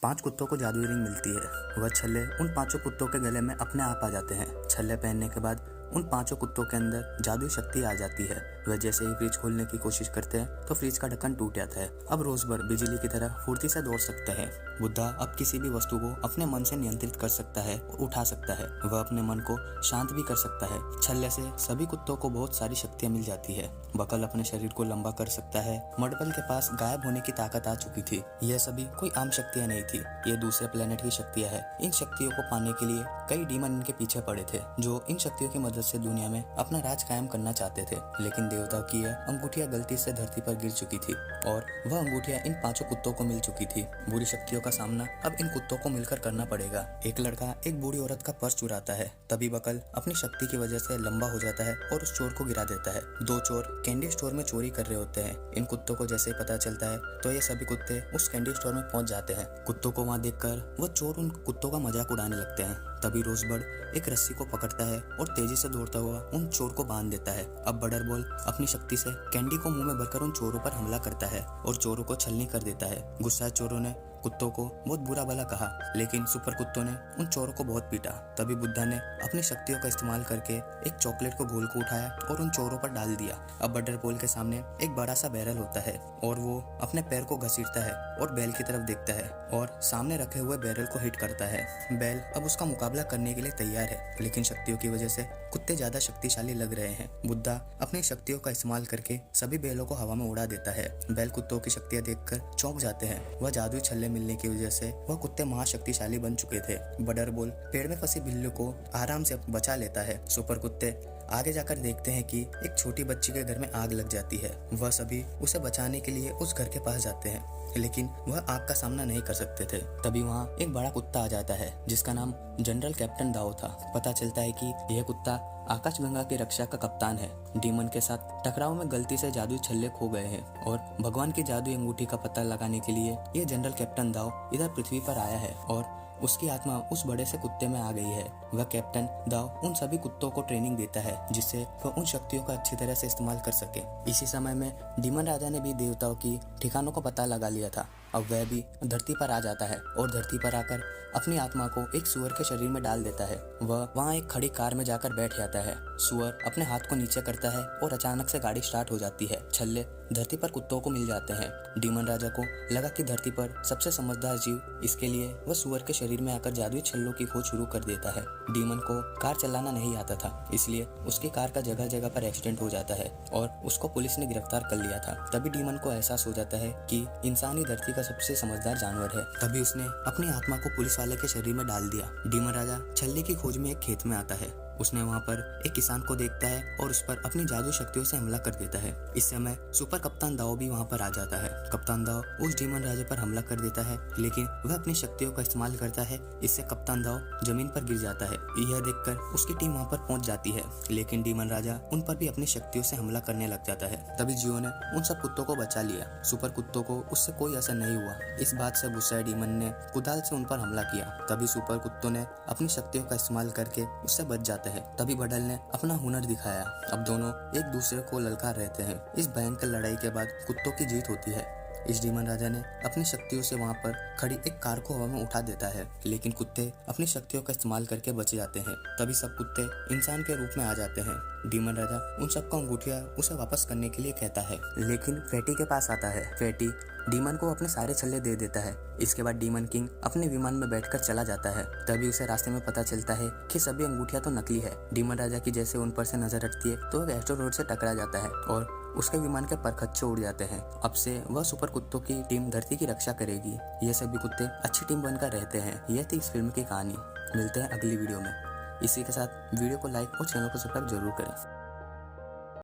5 कुत्तों को जादुई रिंग मिलती है। वह छल्ले उन 5 कुत्तों के गले में अपने आप आ जाते हैं। छल्ले पहनने के बाद उन 5 कुत्तों के अंदर जादुई शक्ति आ जाती है। वह जैसे ही फ्रिज खोलने की कोशिश करते हैं तो फ्रिज का ढक्कन टूट जाता है। अब रोजबर बिजली की तरह फुर्ती से दौड़ सकता है। बुद्धा अब किसी भी वस्तु को अपने मन से नियंत्रित कर सकता है और उठा सकता है। वह अपने मन को शांत भी कर सकता है। छल्ले से सभी कुत्तों को बहुत सारी शक्तियां मिल जाती है। बकल अपने शरीर को लंबा कर सकता है। मडबल के पास गायब होने की ताकत आ चुकी थी। यह सभी कोई आम शक्तियां नहीं थी, ये दूसरे प्लेनेट की शक्तियां है। इन शक्तियों को पाने के लिए कई डीमन इनके पीछे पड़े थे, जो इन शक्तियों की मदद से दुनिया में अपना राज कायम करना चाहते थे। लेकिन देवताओं की यह अंगूठिया गलती से धरती पर गिर चुकी थी और वह अंगूठिया इन 5 कुत्तों को मिल चुकी थी। बुरी शक्तियों का सामना अब इन कुत्तों को मिलकर करना पड़ेगा। एक लड़का एक बूढ़ी औरत का पर्स चुराता है। तभी बकल अपनी शक्ति की वजह से लंबा हो जाता है और उस चोर को गिरा देता है। 2 चोर कैंडी स्टोर में चोरी कर रहे होते हैं। इन कुत्तों को जैसे ही पता चलता है तो ये सभी कुत्ते उस कैंडी स्टोर में पहुंच जाते हैं। कुत्तों को वहां देखकर वो चोर उन कुत्तों का मजाक उड़ाने लगते हैं। तभी रोजबर्ड एक रस्सी को पकड़ता है और तेजी से दौड़ता हुआ उन चोर को बांध देता है। अब बटरबॉल अपनी शक्ति से कैंडी को मुंह में भरकर उन चोरों पर हमला करता है और चोरों को छलनी कर देता है। गुस्साए चोरों ने कुत्तों को बहुत बुरा भला कहा, लेकिन सुपर कुत्तों ने उन चोरों को बहुत पीटा। तभी बुद्धा ने अपनी शक्तियों का इस्तेमाल करके एक चॉकलेट को गोल को उठाया और उन चोरों पर डाल दिया। अब बटरबॉल के सामने एक बड़ा सा बैरल होता है और वो अपने पैर को घसीटता है और बैल की तरफ देखता है और सामने रखे हुए बैरल को हिट करता है। बैल अब उसका मुकाबला करने के लिए तैयार है, लेकिन शक्तियों की वजह से कुत्ते ज्यादा शक्तिशाली लग रहे हैं। बुद्धा अपनी शक्तियों का इस्तेमाल करके सभी बैलों को हवा में उड़ा देता है। बैल कुत्तों की शक्तियां देखकर चौंक जाते हैं। वह जादुई छल्ले मिलने की वजह से वह कुत्ते महाशक्तिशाली बन चुके थे। बटरबॉल पेड़ में फंसी बिल्ली को आराम से बचा लेता है। सुपर कुत्ते आगे जाकर देखते हैं कि एक छोटी बच्ची के घर में आग लग जाती है। वह सभी उसे बचाने के लिए उस घर के पास जाते हैं, लेकिन वह आग का सामना नहीं कर सकते थे। तभी वहाँ एक बड़ा कुत्ता आ जाता है जिसका नाम जनरल कैप्टन दाओ था। पता चलता है कि यह कुत्ता आकाशगंगा की रक्षा का कप्तान है। डीमन के साथ टकराव में गलती से जादुई छल्ले खो गए हैं और भगवान की जादुई अंगूठी का पता लगाने के लिए यह जनरल कैप्टन दाओ इधर पृथ्वी पर आया है और उसकी आत्मा उस बड़े से कुत्ते में आ गई है। वह कैप्टन दाओ उन सभी कुत्तों को ट्रेनिंग देता है जिससे वह उन शक्तियों का अच्छी तरह से इस्तेमाल कर सके। इसी समय में डीमन राजा ने भी देवताओं की ठिकानों का पता लगा लिया था। अब वह भी धरती पर आ जाता है और धरती पर आकर अपनी आत्मा को एक सुअर के शरीर में डाल देता है। वह वहाँ एक खड़ी कार में जाकर बैठ जाता है। सुअर अपने हाथ को नीचे करता है और अचानक से गाड़ी स्टार्ट हो जाती है। छल्ले धरती पर कुत्तों को मिल जाते हैं। डीमन राजा को लगा कि धरती पर सबसे समझदार जीव, इसके लिए वह सुअर के शरीर में आकर जादुई छल्लों की खोज शुरू कर देता है। डीमन को कार चलाना नहीं आता था, इसलिए उसकी कार का जगह जगह पर एक्सीडेंट हो जाता है और उसको पुलिस ने गिरफ्तार कर लिया था। तभी डीमन को एहसास हो जाता है कि इंसान ही धरती का सबसे समझदार जानवर है। तभी उसने अपनी आत्मा को पुलिस वाले के शरीर में डाल दिया। डीमन राजा छल्ले की खोज में एक खेत में आता है। उसने वहाँ पर एक किसान को देखता है और उस पर अपनी जादू शक्तियों से हमला कर देता है। इस समय सुपर कप्तान दाओ भी वहाँ पर आ जाता है। कप्तान दाओ उस डीमन राजा पर हमला कर देता है, लेकिन वह अपनी शक्तियों का इस्तेमाल करता है। इससे कप्तान दाओ जमीन पर गिर जाता है। यह देखकर उसकी टीम वहाँ पर पहुंच जाती है, लेकिन डीमन राजा उन पर भी अपनी शक्तियों से हमला करने लग जाता है। तभी जियो ने उन सब कुत्तों को बचा लिया। सुपर कुत्तों को उससे कोई असर नहीं हुआ। इस बात से गुस्साए डीमन ने कुदाल से उन पर हमला किया। तभी सुपर कुत्तों ने अपनी शक्तियों का इस्तेमाल करके उससे बच जाते हैं। तभी बडल ने अपना हुनर दिखाया। अब दोनों एक दूसरे को ललकार रहते हैं। इस भयंकर लड़ाई के बाद कुत्तों की जीत होती है। इस डीमन राजा ने अपनी शक्तियों से वहां पर खड़ी एक कार को हवा में उठा देता है, लेकिन कुत्ते अपनी शक्तियों का इस्तेमाल करके बच जाते हैं। तभी सब कुत्ते इंसान के रूप में आ जाते हैं। डीमन राजा उन सबको अंगूठिया उसे वापस करने के लिए कहता है, लेकिन फैटी के पास आता है। फैटी डीमन को अपने सारे छल्ले दे देता है। इसके बाद डीमन किंग अपने विमान में बैठकर चला जाता है। तभी उसे रास्ते में पता चलता है कि सभी अंगूठियां तो नकली है। डीमन राजा की जैसे उन पर से नजर हटती है तो वह एस्ट्रोनॉट से टकरा जाता है और उसके विमान के परखच्चे उड़ जाते हैं। अब से वह सुपर कुत्तों की टीम धरती की रक्षा करेगी। ये सभी कुत्ते अच्छी टीम बनकर रहते हैं। यह थी इस फिल्म की कहानी। मिलते हैं अगली वीडियो में। इसी के साथ वीडियो को लाइक और चैनल को सब्सक्राइब जरूर करें।